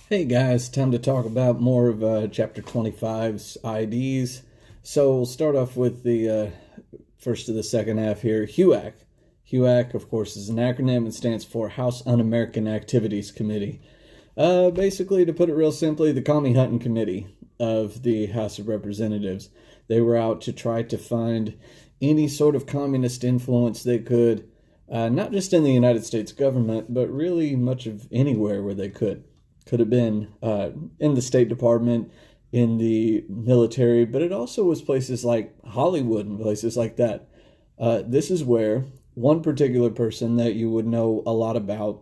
Hey guys, time to talk about more of Chapter 25's IDs. So we'll start off with the first of the second half here. HUAC. HUAC, of course, is an acronym and stands for House Un-American Activities Committee. Basically, to put it real simply, the Commie Hunting Committee of the House of Representatives. They were out to try to find any sort of communist influence they could, not just in the United States government, but really much of anywhere where they could. Could have been in the State Department, in the military, but it also was places like Hollywood and places like that. This is where one particular person that you would know a lot about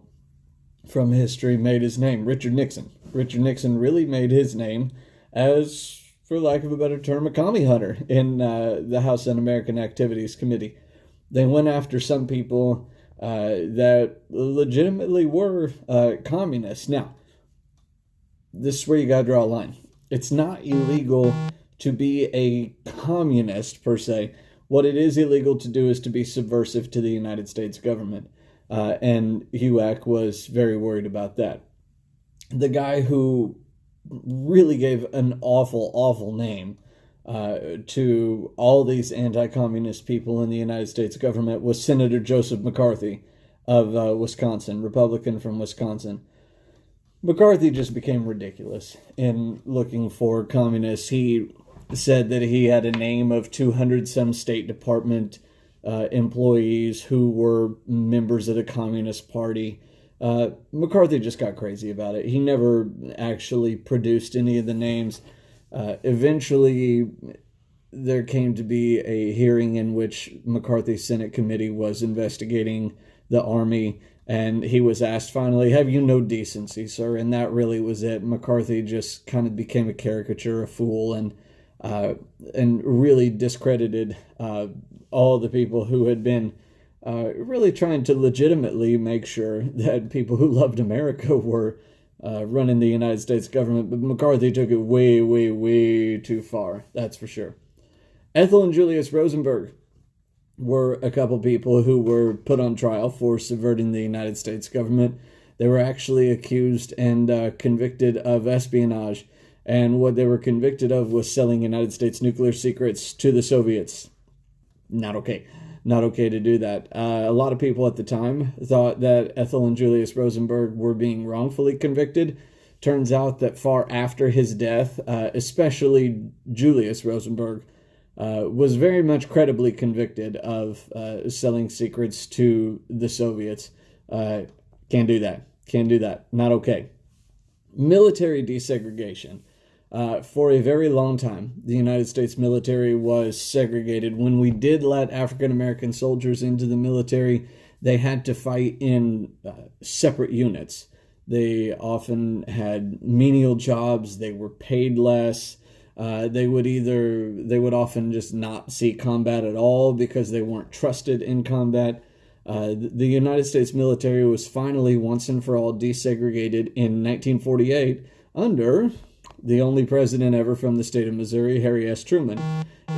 from history made his name, Richard Nixon. Richard Nixon really made his name as, for lack of a better term, a commie hunter in the House Un-American Activities Committee. They went after some people that legitimately were communists. Now, this is where you gotta draw a line. It's not illegal to be a communist per se. What it is illegal to do is to be subversive to the United States government. And HUAC was very worried about that. The guy who really gave an awful, awful name to all these anti-communist people in the United States government was Senator Joseph McCarthy of Wisconsin, Republican from Wisconsin. McCarthy just became ridiculous in looking for communists. He said that he had a name of 200 some State Department employees who were members of the Communist Party. McCarthy just got crazy about it. He never actually produced any of the names. Eventually, there came to be a hearing in which McCarthy's Senate committee was investigating the Army, and he was asked finally, "Have you no decency, sir?" And that really was it. McCarthy just kind of became a caricature, a fool, and really discredited all the people who had been really trying to legitimately make sure that people who loved America were running the United States government. But McCarthy took it way, way, way too far. That's for sure. Ethel and Julius Rosenberg were a couple people who were put on trial for subverting the United States government. They were actually accused and convicted of espionage. And what they were convicted of was selling United States nuclear secrets to the Soviets. Not okay. Not okay to do that. A lot of people at the time thought that Ethel and Julius Rosenberg were being wrongfully convicted. Turns out that far after his death, especially Julius Rosenberg, was very much credibly convicted of selling secrets to the Soviets. Can't do that. Can't do that. Not okay. Military desegregation. For a very long time, the United States military was segregated. When we did let African American soldiers into the military, they had to fight in separate units. They often had menial jobs. They were paid less. They would often just not see combat at all because they weren't trusted in combat. The United States military was finally once and for all desegregated in 1948 under the only president ever from the state of Missouri, Harry S. Truman.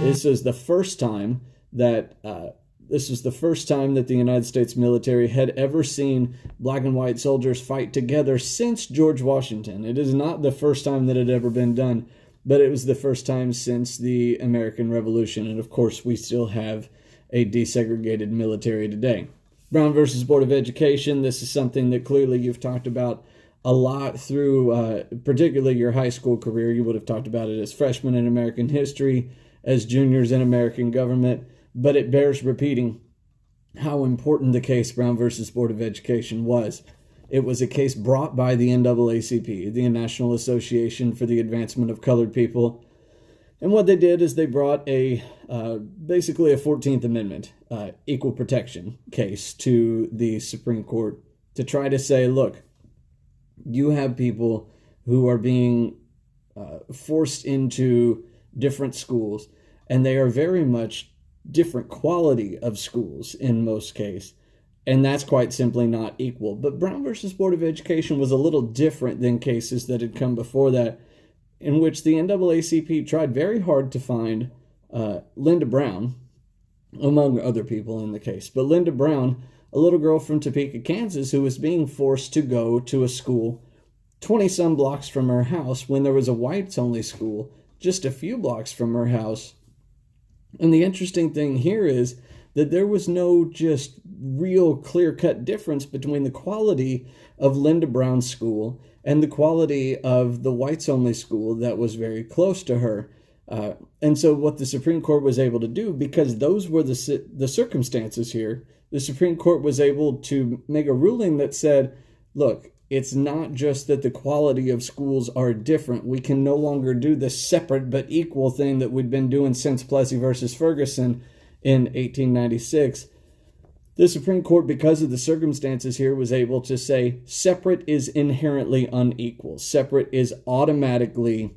This was the first time that the United States military had ever seen black and white soldiers fight together since George Washington. It is not the first time that it had ever been done, but it was the first time since the American Revolution. And of course, we still have a desegregated military today. Brown versus Board of Education. This is something that clearly you've talked about a lot through particularly your high school career. You would have talked about it as freshmen in American history, as juniors in American government, but it bears repeating how important the case Brown versus Board of Education was. It was a case brought by the NAACP, the National Association for the Advancement of Colored People. And what they did is they brought basically a 14th Amendment equal protection case to the Supreme Court to try to say, look, you have people who are being forced into different schools, and they are very much different quality of schools in most cases. And that's quite simply not equal. But Brown versus Board of Education was a little different than cases that had come before that, in which the NAACP tried very hard to find Linda Brown, among other people in the case. But Linda Brown, a little girl from Topeka, Kansas, who was being forced to go to a school 20 some blocks from her house when there was a whites only school just a few blocks from her house. And the interesting thing here is that there was no just real clear-cut difference between the quality of Linda Brown's school and the quality of the whites-only school that was very close to her. And so what the Supreme Court was able to do, because those were the circumstances here, the Supreme Court was able to make a ruling that said, look, it's not just that the quality of schools are different. We can no longer do the separate but equal thing that we'd been doing since Plessy versus Ferguson in 1896. The Supreme Court, because of the circumstances here, was able to say separate is inherently unequal. Separate is automatically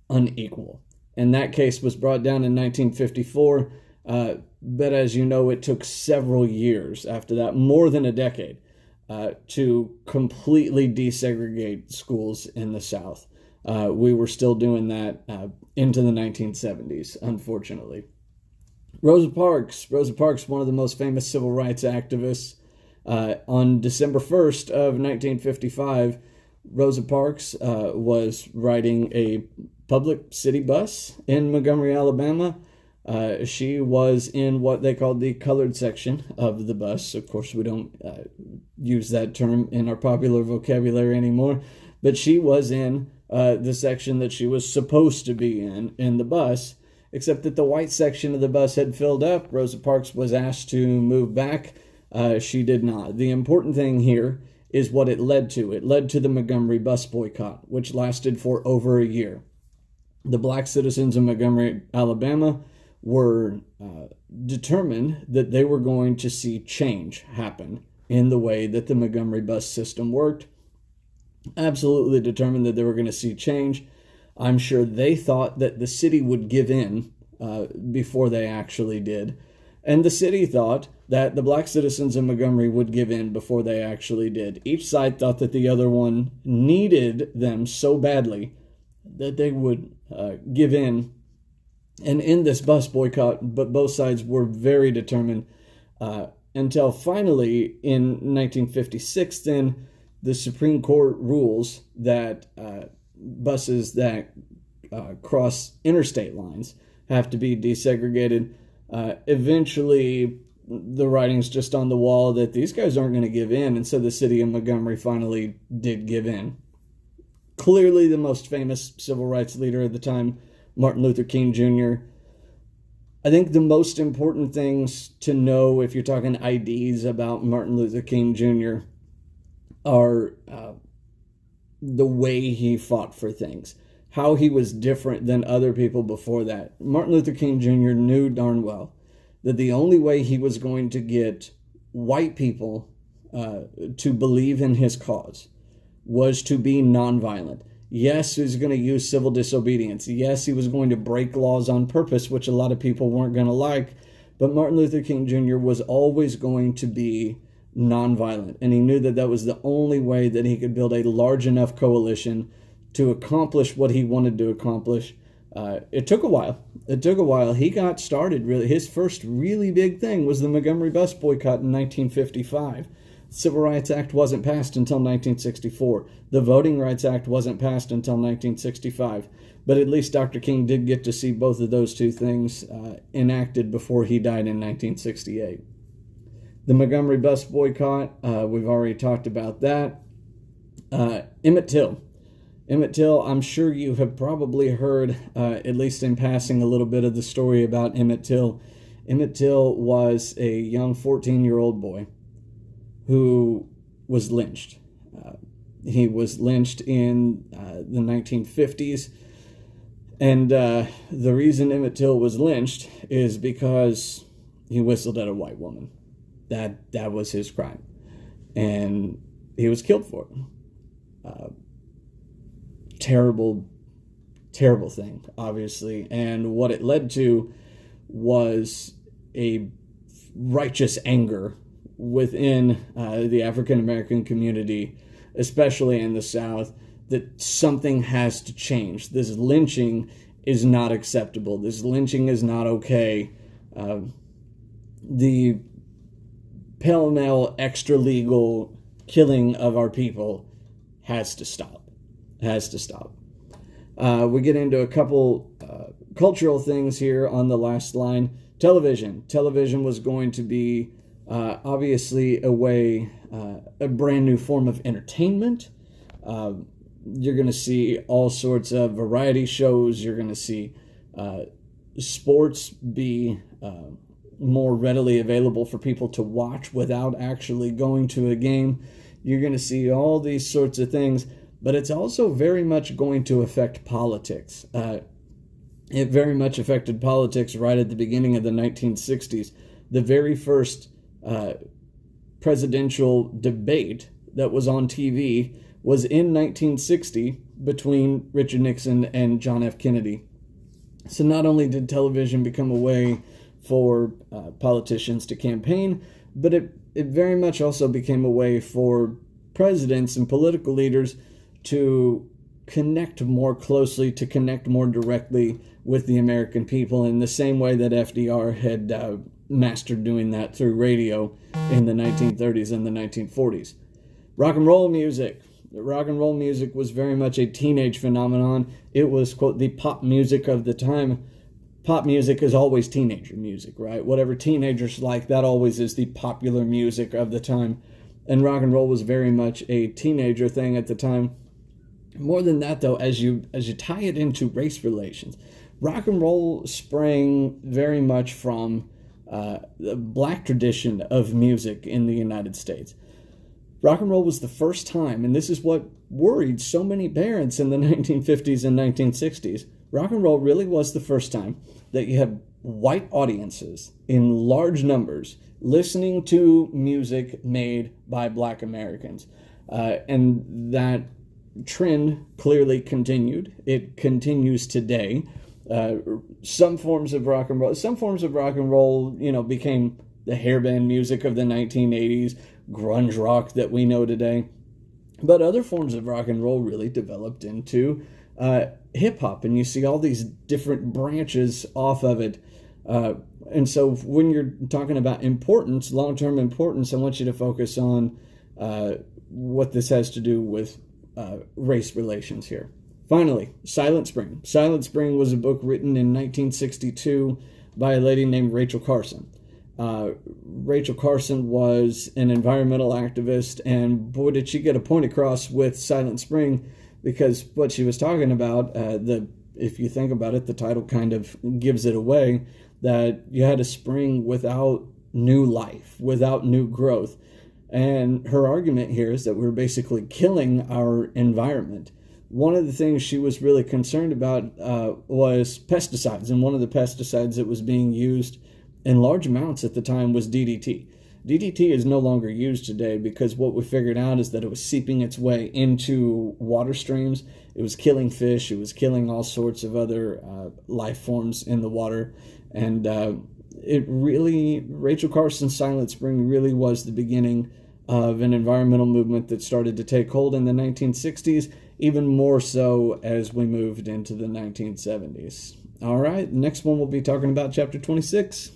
unequal. And that case was brought down in 1954, but as you know, it took several years after that, more than a decade, to completely desegregate schools in the South. We were still doing that into the 1970s, unfortunately. Rosa Parks, one of the most famous civil rights activists. On December 1st of 1955, Rosa Parks was riding a public city bus in Montgomery, Alabama. She was in what they called the colored section of the bus. Of course, we don't use that term in our popular vocabulary anymore, but she was in the section that she was supposed to be in the bus, except that the white section of the bus had filled up. Rosa Parks was asked to move back. She did not. The important thing here is what it led to. It led to the Montgomery bus boycott, which lasted for over a year. The black citizens of Montgomery, Alabama, were determined that they were going to see change happen in the way that the Montgomery bus system worked. Absolutely determined that they were going to see change. I'm sure they thought that the city would give in before they actually did. And the city thought that the black citizens of Montgomery would give in before they actually did. Each side thought that the other one needed them so badly that they would give in and end this bus boycott, but both sides were very determined until finally in 1956, then the Supreme Court rules that buses that cross interstate lines have to be desegregated. Eventually, the writing's just on the wall that these guys aren't going to give in, and so the city of Montgomery finally did give in. Clearly the most famous civil rights leader at the time, Martin Luther King Jr. I think the most important things to know if you're talking IDs about Martin Luther King Jr. are the way he fought for things, how he was different than other people before that. Martin Luther King Jr. knew darn well that the only way he was going to get white people to believe in his cause was to be nonviolent. Yes, he was going to use civil disobedience. Yes, he was going to break laws on purpose, which a lot of people weren't going to like. But Martin Luther King Jr. was always going to be nonviolent. And he knew that that was the only way that he could build a large enough coalition to accomplish what he wanted to accomplish. It took a while. He got started, really. His first really big thing was the Montgomery bus boycott in 1955. The Civil Rights Act wasn't passed until 1964. The Voting Rights Act wasn't passed until 1965. But at least Dr. King did get to see both of those two things enacted before he died in 1968. The Montgomery bus boycott, we've already talked about that. Emmett Till. Emmett Till, I'm sure you have probably heard, at least in passing, a little bit of the story about Emmett Till. Emmett Till was a young 14-year-old boy who was lynched. He was lynched in the 1950s. And the reason Emmett Till was lynched is because he whistled at a white woman. That was his crime. And he was killed for it. Terrible thing, obviously. And what it led to was a righteous anger within the African American community, especially in the South, that something has to change. This lynching is not acceptable. This lynching is not okay. The pell-mell extra-legal killing of our people has to stop. Has to stop. We get into a couple cultural things here on the last line. Television. Television was going to be obviously a brand new form of entertainment. You're going to see all sorts of variety shows. You're going to see sports be more readily available for people to watch without actually going to a game. You're going to see all these sorts of things, but it's also very much going to affect politics. It very much affected politics right at the beginning of the 1960s. The very first presidential debate that was on TV was in 1960 between Richard Nixon and John F. Kennedy. So not only did television become a way for politicians to campaign, but it very much also became a way for presidents and political leaders to connect more closely, to connect more directly with the American people in the same way that FDR had mastered doing that through radio in the 1930s and the 1940s. Rock and roll music. Rock and roll music was very much a teenage phenomenon. It was, quote, the pop music of the time. Pop music is always teenager music, right? Whatever teenagers like, that always is the popular music of the time. And rock and roll was very much a teenager thing at the time. More than that, though, as you tie it into race relations, rock and roll sprang very much from the black tradition of music in the United States. Rock and roll was the first time, and this is what worried so many parents in the 1950s and 1960s, rock and roll really was the first time that you had white audiences in large numbers listening to music made by black Americans. And that trend clearly continued. It continues today. Some forms of rock and roll, became the hairband music of the 1980s, grunge rock that we know today. But other forms of rock and roll really developed into hip-hop, and you see all these different branches off of it. And so when you're talking about importance, long-term importance, I want you to focus on what this has to do with race relations here. Finally, Silent Spring. Silent Spring was a book written in 1962 by a lady named Rachel Carson. Rachel Carson was an environmental activist, and boy, did she get a point across with Silent Spring, because what she was talking about, if you think about it, the title kind of gives it away, that you had a spring without new life, without new growth. And her argument here is that we're basically killing our environment. One of the things she was really concerned about was pesticides, and one of the pesticides that was being used in large amounts at the time was DDT. DDT is no longer used today because what we figured out is that it was seeping its way into water streams. It was killing fish. It was killing all sorts of other life forms in the water. And Rachel Carson's Silent Spring really was the beginning of an environmental movement that started to take hold in the 1960s, even more so as we moved into the 1970s. All right, next one we'll be talking about chapter 26.